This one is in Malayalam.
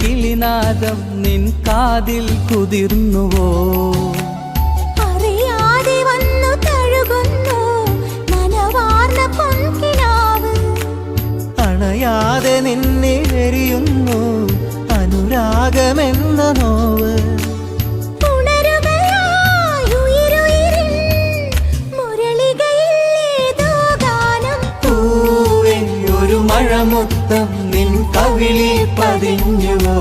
കിളിനാദം നിൻ കാതിൽ കുതിർന്നുവോ? അറിയാതെ വന്നു തഴുകുന്നു നനവാർന്ന പൊൻകിനാവ്. അണയാതെ നിന്നെ എരിയുന്നു അനുരാഗമെന്ന നോവ്. മഴമുത്തം നിൻ കവിളിൽ പതിഞ്ഞുവോ?